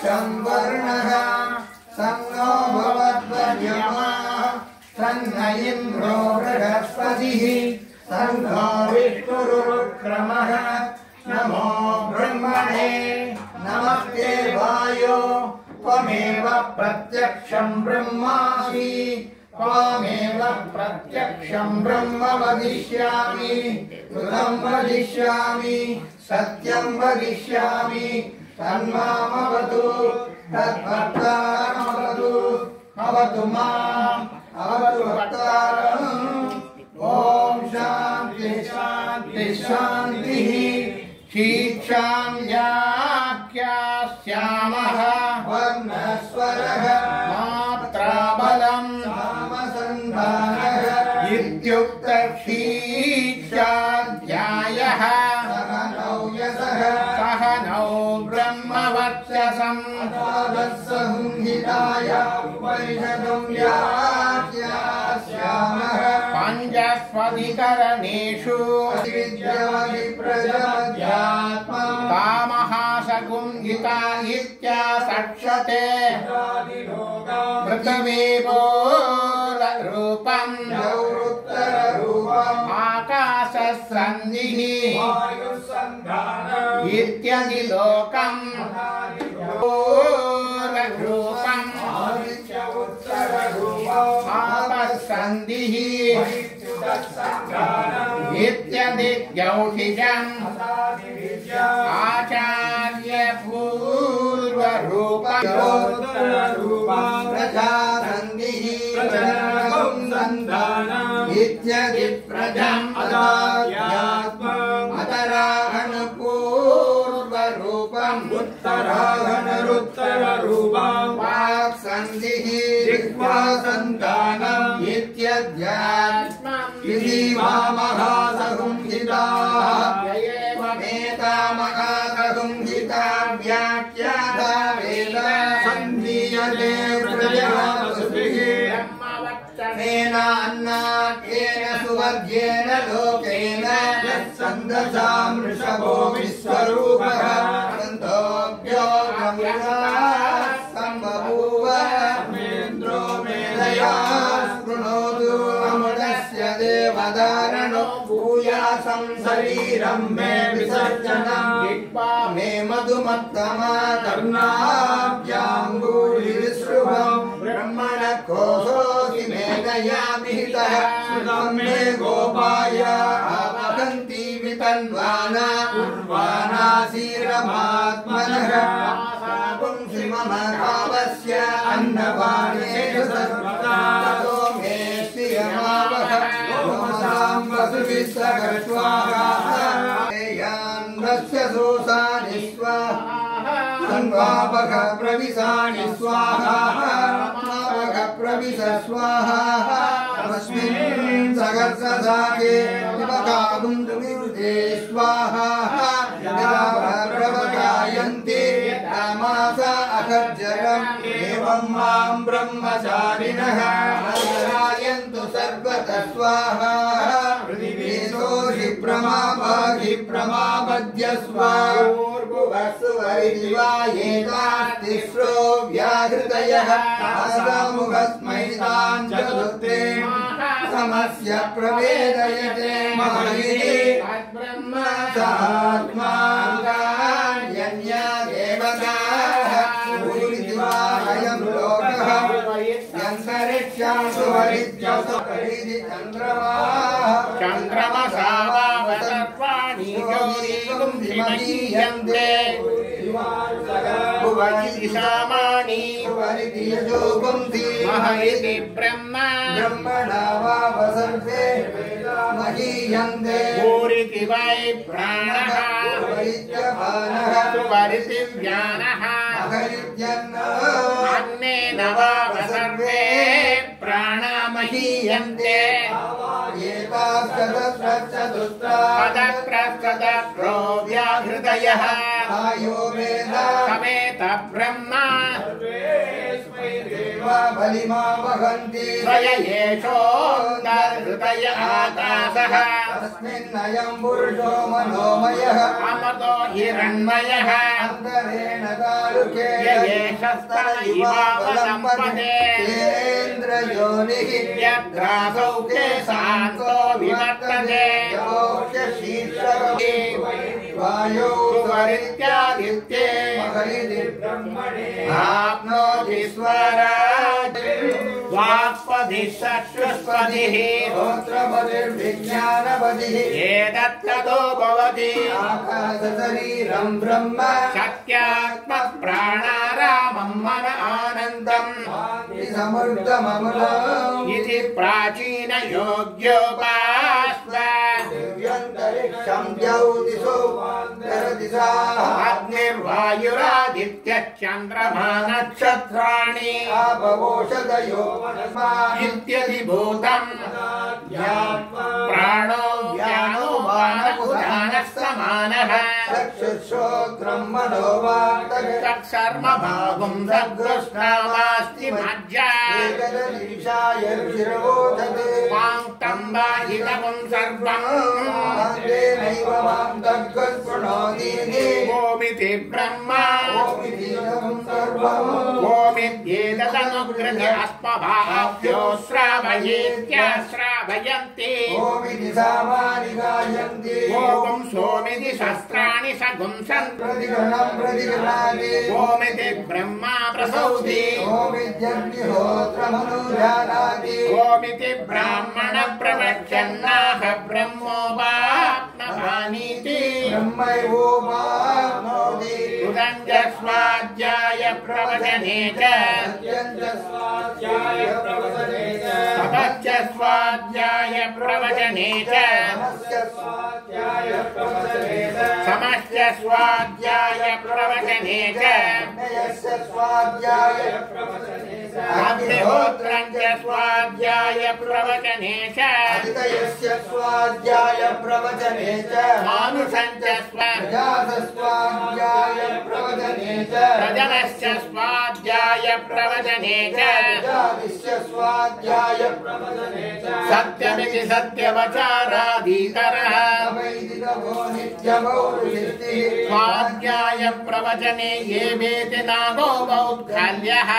वर्णः सन्नो भवद्वर्यमा सन्न इन्द्रो बृहस्पतिः सन्नो विष्णुरुक्रमः नमो ब्रह्मणे नमस्ते वायो त्वमेव प्रत्यक्षं ब्रह्मासि त्वमेव प्रत्यक्षं ब्रह्म वदिष्यामि सुखं वदिष्यामि सत्यं वदिष्यामि तन्मामवतु तद्भक्तारमवतु अवतु माम् अवतु भक्तारम् ॐ शान्ति शान्ति शान्तिः शीक्षां याख्यास्यामः वर्णस्वरः मात्राबलं सामसन्धानः इत्युक्तशीक्षाध्यायः सहनौ ब्रह्मवर्चसं संहिताय उपनिषदं व्याख्यास्यामः पञ्चस्वधिकरणेषु कामः सगुंहिता इत्यासक्षते पृथिवीभूतरूपं आकाशसन्धिः इत्यदिलोकम् रूपम् आपस्सन्धिः इत्यदिग्यौषिजम् आचार्यपूर्वरूपम् प्रजासन्धिः इत्यदिप्रजम् अतराहणपूर्वरूपम् उत्तराहणरुत्तररूपम् वाक्सन्धिः जिह्वासन्तानम् इत्यध्यात्मम् इति महासंहिताः एतामहासंहिता व्याख्याता वेद सन्धीयते प्रजापतिः अन्नाद्येन सुवर्ग्येन लोकेन यत्सन्दसां वृषभो विश्वरूपः सन्तोभ्यो सम्बभूव मेन्द्रो मेधया शृणोतु अमृतस्य देवदारणो भूयासं शरीरं मे विसर्जनं जिह्वा मे मधुमत्तमा कर्णाभ्याम्बूलिविसृभं ब्रह्मण कोशोऽसि मेधयामिहितः श्रुतं मे गोपाय आवहन्ति वितन्वाना पूर्वानासीरमात्मनः पुंसि मम भावस्य अन्नपानेषु सर्वदा ततो मे श्रियमावह गोमसां वसुभिः सह स्वाहा यान्वस्य सोसानि स्वाहा अन्वापः प्रविशानि स्वाहा प्रविश स्वाहा तस्मिन् सहस्रसागे विपकागुन्दुविरुते स्वाहा यदा प्रवकायन्ते तामास अखर्जरम् एवं मां ब्रह्मचारिणः आरायन्तु सर्वतः स्वाहा पृथिवीशोषि प्रमाभागि प्रमापद्य स्वाहा एतास्तिस्रो व्याहृतयः मुखस्मैतान् चतुर्थे समस्य प्रवेदयते महिषे ब्रह्म सात्मा यज्ञा देवताः अयं लोकः यन्तरिक्षासु हरित्यसु हरिति चन्द्रमसा सर्वाणि गौरीगुं धीमहीयन्ते भुवनिशामानि महरिति ब्रह्मणा वावसर्वे महीयन्ते भूरिति वै प्राणः सुपरिति व्यानः अन्नेन वावसर्वे प्राणा महीयन्ते पदप्रस्तदप्रो व्याहृतयः समेत ब्रह्म बलिमा वहन्ति त्रययेषोऽन्तर्हृदय आकाशः तस्मिन्नयं पुरुषो मनोमयः अमृतो हिरण्मयः अन्तरेण तालुके ययेषस्तन इवावलम्बते तेन्द्रयोनिः यद्रासौ केशान्तो विवर्तते वायो सुवरित्यादित्ये आप्नोति स्वराज् वाक्पतिः चक्षुष्पतिः श्रोत्रपतिर्विज्ञानपतिः एतत्ततो भवति आकाशशरीरं ब्रह्म शक्त्यात्मप्राणारामं मन आनन्दम् समृद्धममृतम् इति प्राचीनयोग्योपास्व दिव्यन्तरिक्षं द्यौदिशोऽन्तरदिशाः अग्निर्वायुरादित्यश्चन्द्रमा नक्षत्राणि आपवोषधयो इत्यधिभूतम् प्राणो व्यानो वानः समानः चक्षुश्रोत्रं मनो वाक्तम् तत्सर्वभागं सद्गुष्णावास्ति मज्जा एकददीशायर्भिर्वोधते पाङ्क्तं बाहिरवं सर्वम् नैव मां तद्गुष्णोदीनि ओमिति ब्रह्म ओमितीदं सर्वम् ओमित्येतदनुगृह्य अस्मभाभ्यो श्रावयेत्याश्रावयन्ति ओमिति सामानि गायन्ति ओं सोमिति शस्त्राणि सगुंसन् प्रतिगणं प्रतिगणाति ओमिति ब्रह्मा प्रसौति ओमित्यग्निहोत्रमनुजानाति ओमिति ब्राह्मण प्रवक्षन्नाह ब्रह्मोपाप्नवानीति ब्रह्मैवोपाप्नोति उदञ्च स्वाध्याय प्रवचने च तपश्च स्वाध्याय प्रवचने च समश्च स्वाध्याय प्रवचने च अग्निहोत्रं च स्वाध्याय प्रवचने च स्वाध्याय प्रवचने च मानुषं च स्वाध्याय प्रवचने च प्रजनश्च स्वाध्याय प्रवचने च स्वाध्याय प्रवचने च सत्यमिति सत्यवचारादीतरः स्वाध्याय प्रवचने ये वेति नागो बौद्धाल्यः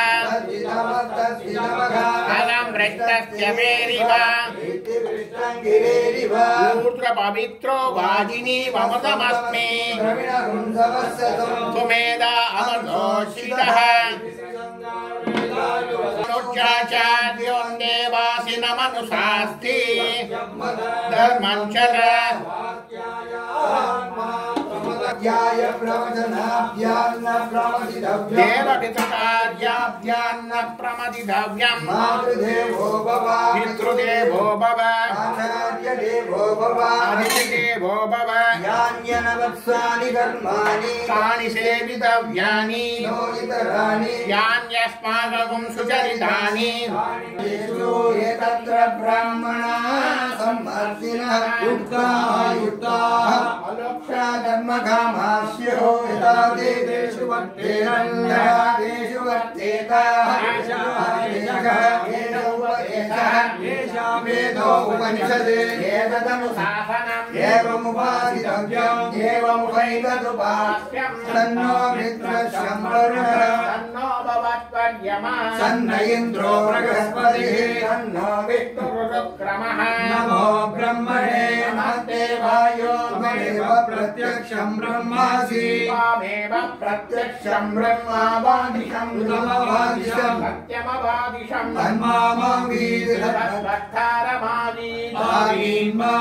फलं वृष्टस्य वेरिव पवित्रो वाजिनी वमतमस्मि सुमेधा अमृतोषितः देवासिनमनुशास्ति धर्मञ्चर देवपितृकार्याभ्यान्न प्रमदितव्यम् मातृदेवो भव पितृदेवो भव आचार्यदेवो भव अतिथिदेवो भव यान्यनवत्सानि कर्माणि तानि सेवितव्यानि नो इतराणि यान्यस्माकं सुचरितानि येषु एकत्र ब्राह्मणाः सम्मर्दिनः युक्ताः अलोक्षा धर्मकामास्यो यथा देशेषु वर्तेषु वर्तेताः वेदो उपनिषदे एतदनुशासनम् एवमुपासितव्यम् एवमुपैतदुपास्यम् तन्नो मित्रश्यं वरुणः तन्नो भवत्पर्यमा तन्न इन्द्रो बृहस्पतिः तन्नो विष्णुरुक्रमः नमो ब्रह्मणे नमस्ते वायो त्वमेव प्रत्यक्षं ब्रह्मासि त्वमेव प्रत्यक्षं ब्रह्मावादिशं ब्रह्मवादिशं सत्यमवादिशं तन्मामवीद तद्वक्तारमावीद आवीन्मा